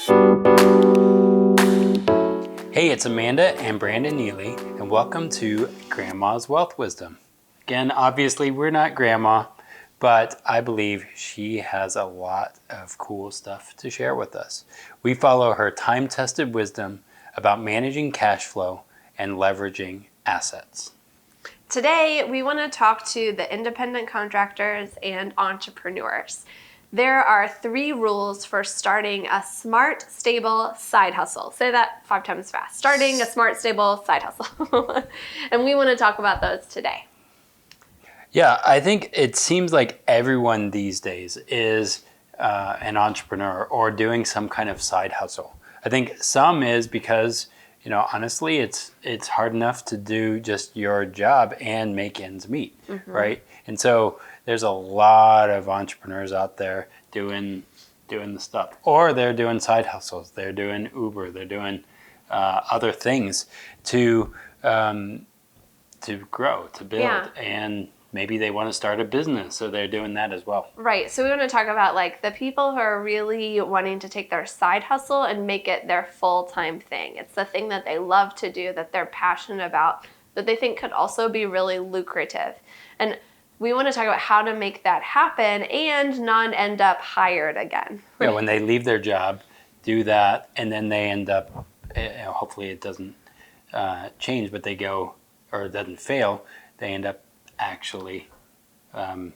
Hey, it's Amanda and Brandon Neely, and welcome to Grandma's Wealth Wisdom. Again, obviously, we're not Grandma, but I believe she has a lot of cool stuff to share with us. We follow her time-tested wisdom about managing cash flow and leveraging assets. Today, we want to talk to the independent contractors and entrepreneurs. There are 3 rules for starting a smart, stable side hustle. Say that 5 times fast. Starting a smart, stable side hustle. And we want to talk about those today. Yeah, I think it seems like everyone these days is an entrepreneur or doing some kind of side hustle. I think some is because, honestly, it's hard enough to do just your job and make ends meet, right? And so there's a lot of entrepreneurs out there doing the stuff, or they're doing side hustles. They're doing Uber. They're doing other things to grow, to build, and maybe they want to start a business, so they're doing that as well. Right. So we want to talk about the people who are really wanting to take their side hustle and make it their full-time thing. It's the thing that they love to do, that they're passionate about, that they think could also be really lucrative. And we want to talk about how to make that happen and not end up hired again. Yeah, when they leave their job, do that, and then they end up, hopefully it doesn't change, but they go, or it doesn't fail, they end up actually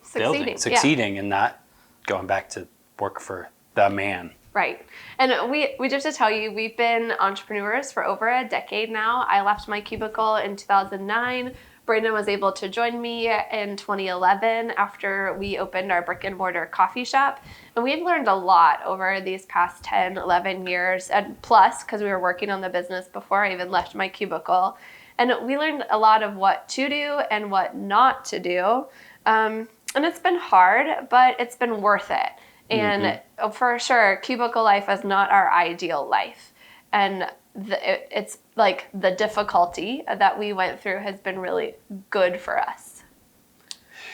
succeeding and not going back to work for the man. Right. And we just to tell you, we've been entrepreneurs for over a decade now. I left my cubicle in 2009. Brandon was able to join me in 2011 after we opened our brick and mortar coffee shop. And we've learned a lot over these past 10, 11 years, and plus, because we were working on the business before I even left my cubicle. And we learned a lot of what to do and what not to do. And it's been hard, but it's been worth it. And for sure, cubicle life is not our ideal life. And it's like the difficulty that we went through has been really good for us.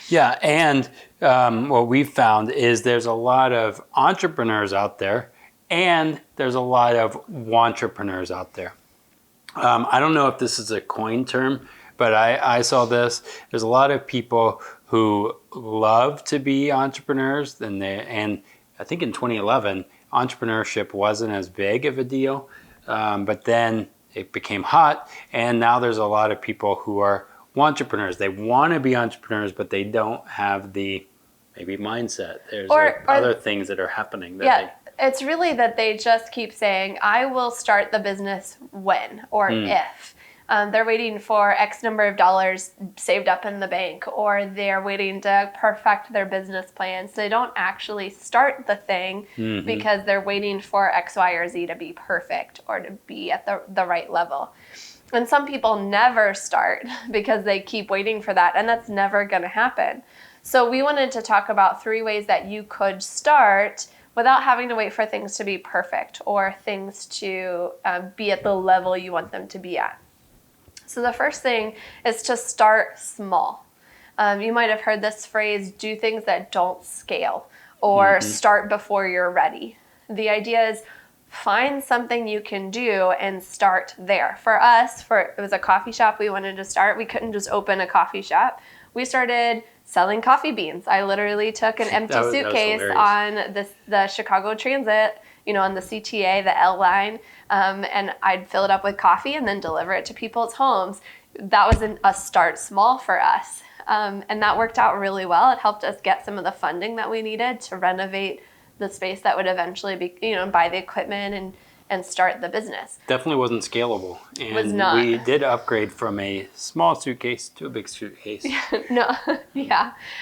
Yeah, and what we've found is there's a lot of entrepreneurs out there, and there's a lot of wantrepreneurs out there. I don't know if this is a coined term, but I saw this. There's a lot of people who love to be entrepreneurs, and I think in 2011, entrepreneurship wasn't as big of a deal, but then it became hot, and now there's a lot of people who are wantrepreneurs. They want to be entrepreneurs, but they don't have the maybe mindset. There's other things that are happening. It's really that they just keep saying, I will start the business when or if. They're waiting for X number of dollars saved up in the bank, or they're waiting to perfect their business plans. They don't actually start the thing because they're waiting for X, Y, or Z to be perfect or to be at the right level. And some people never start because they keep waiting for that, and that's never going to happen. So we wanted to talk about 3 ways that you could start without having to wait for things to be perfect or things to be at the level you want them to be at. So the first thing is to start small. You might have heard this phrase, do things that don't scale, or start before you're ready. The idea is find something you can do and start there. For us, it was a coffee shop we wanted to start. We couldn't just open a coffee shop. We started selling coffee beans. I literally took an empty suitcase on the Chicago Transit, on the CTA, the L line, and I'd fill it up with coffee and then deliver it to people's homes. That was a start small for us, and that worked out really well. It helped us get some of the funding that we needed to renovate the space that would eventually be, buy the equipment and start the business. Definitely wasn't scalable. And was not. We did upgrade from a small suitcase to a big suitcase.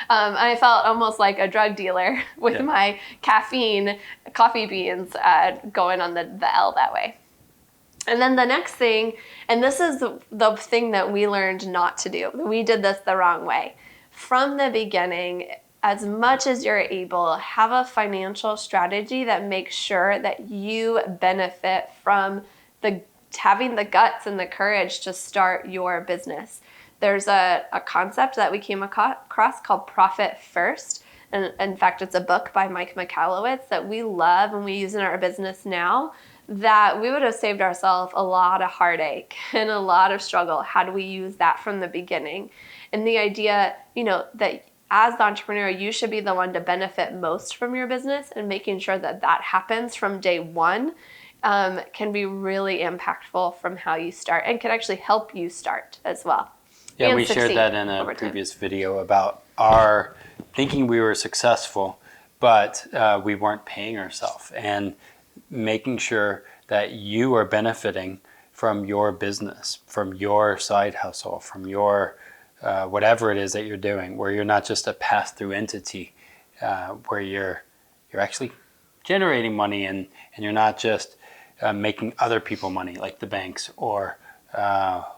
I felt almost like a drug dealer with my caffeine coffee beans going on the L that way. And then the next thing, and this is the thing that we learned not to do. We did this the wrong way. From the beginning, as much as you're able, have a financial strategy that makes sure that you benefit from having the guts and the courage to start your business. There's a concept that we came across called profit first. and in fact, it's a book by Mike Michalowicz that we love and we use in our business now, that we would have saved ourselves a lot of heartache and a lot of struggle had we used that from the beginning. And the idea, that as the entrepreneur, you should be the one to benefit most from your business, and making sure that that happens from day one can be really impactful from how you start, and can actually help you start as well. Yeah, we shared that in a previous video about our thinking we were successful, but we weren't paying ourselves, and making sure that you are benefiting from your business, from your side hustle, from your whatever it is that you're doing, where you're not just a pass-through entity, where you're actually generating money, and you're not just making other people money, like the banks or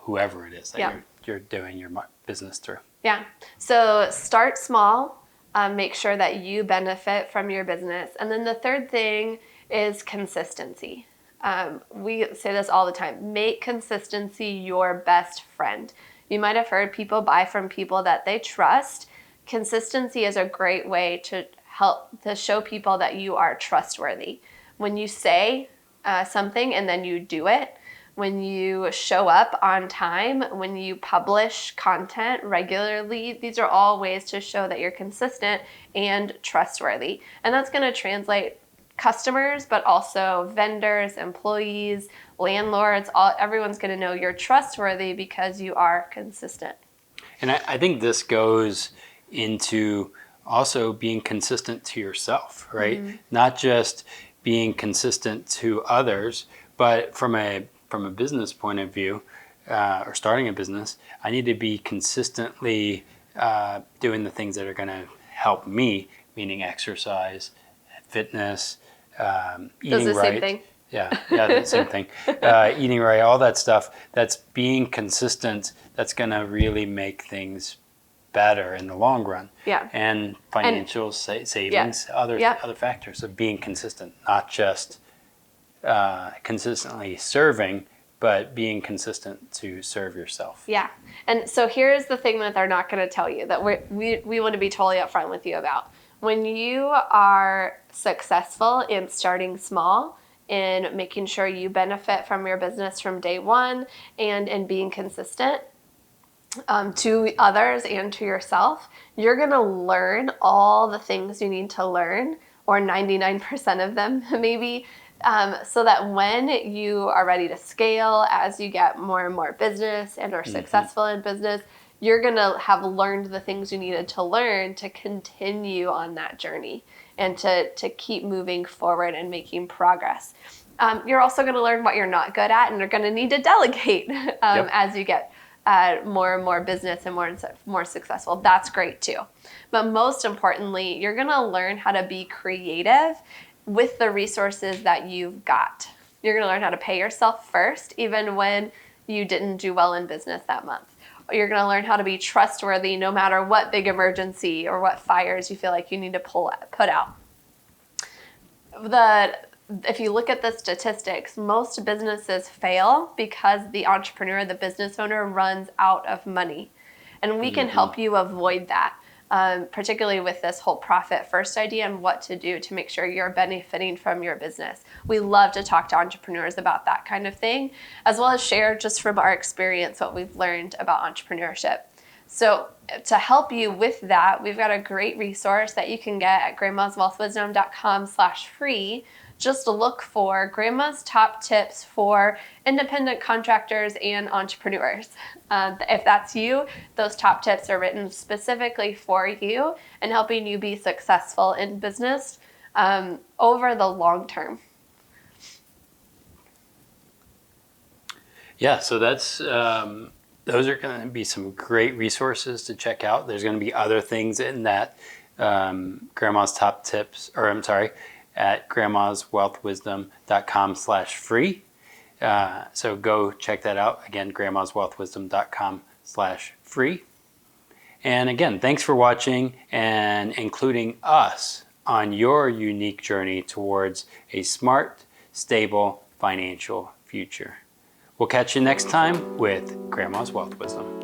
whoever it is that you're doing your business through. Yeah. So start small. Make sure that you benefit from your business. And then the third thing is consistency. We say this all the time. Make consistency your best friend. You might have heard people buy from people that they trust. Consistency is a great way to help to show people that you are trustworthy. When you say something and then you do it, when you show up on time, when you publish content regularly, these are all ways to show that you're consistent and trustworthy. And that's going to translate customers, but also vendors, employees, landlords, everyone's going to know you're trustworthy because you are consistent. And I think this goes into also being consistent to yourself, right? Mm-hmm. Not just being consistent to others, but from a business point of view, or starting a business, I need to be consistently doing the things that are going to help me, meaning exercise, fitness, eating right. Same thing. Yeah, the same thing. Eating right, all that stuff. That's being consistent. That's going to really make things better in the long run. Yeah. And financial savings, other factors of being consistent, not just consistently serving, but being consistent to serve yourself. Yeah. And so here's the thing that they're not going to tell you, that we want to be totally upfront with you about. When you are successful in starting small, in making sure you benefit from your business from day one, and in being consistent to others and to yourself, you're going to learn all the things you need to learn, or 99% of them maybe, so that when you are ready to scale, as you get more and more business and are successful in business, you're going to have learned the things you needed to learn to continue on that journey and to keep moving forward and making progress. You're also going to learn what you're not good at, and you're going to need to delegate as you get more and more business and more successful. That's great too. But most importantly, you're going to learn how to be creative with the resources that you've got. You're going to learn how to pay yourself first, even when you didn't do well in business that month. You're going to learn how to be trustworthy no matter what big emergency or what fires you feel like you need to put out. If you look at the statistics, most businesses fail because the entrepreneur, the business owner, runs out of money. And we can help you avoid that, particularly with this whole profit first idea and what to do to make sure you're benefiting from your business. We love to talk to entrepreneurs about that kind of thing, as well as share just from our experience what we've learned about entrepreneurship. So to help you with that, we've got a great resource that you can get at grandmaswealthwisdom.com/free. Just look for Grandma's Top Tips for Independent Contractors and Entrepreneurs. If that's you, those top tips are written specifically for you and helping you be successful in business over the long term. Yeah, so that's those are going to be some great resources to check out. There's going to be other things in that Grandma's Top Tips, at grandmaswealthwisdom.com/free. So go check that out. Again, grandmaswealthwisdom.com/free. And again, thanks for watching and including us on your unique journey towards a smart, stable financial future. We'll catch you next time with Grandma's Wealth Wisdom.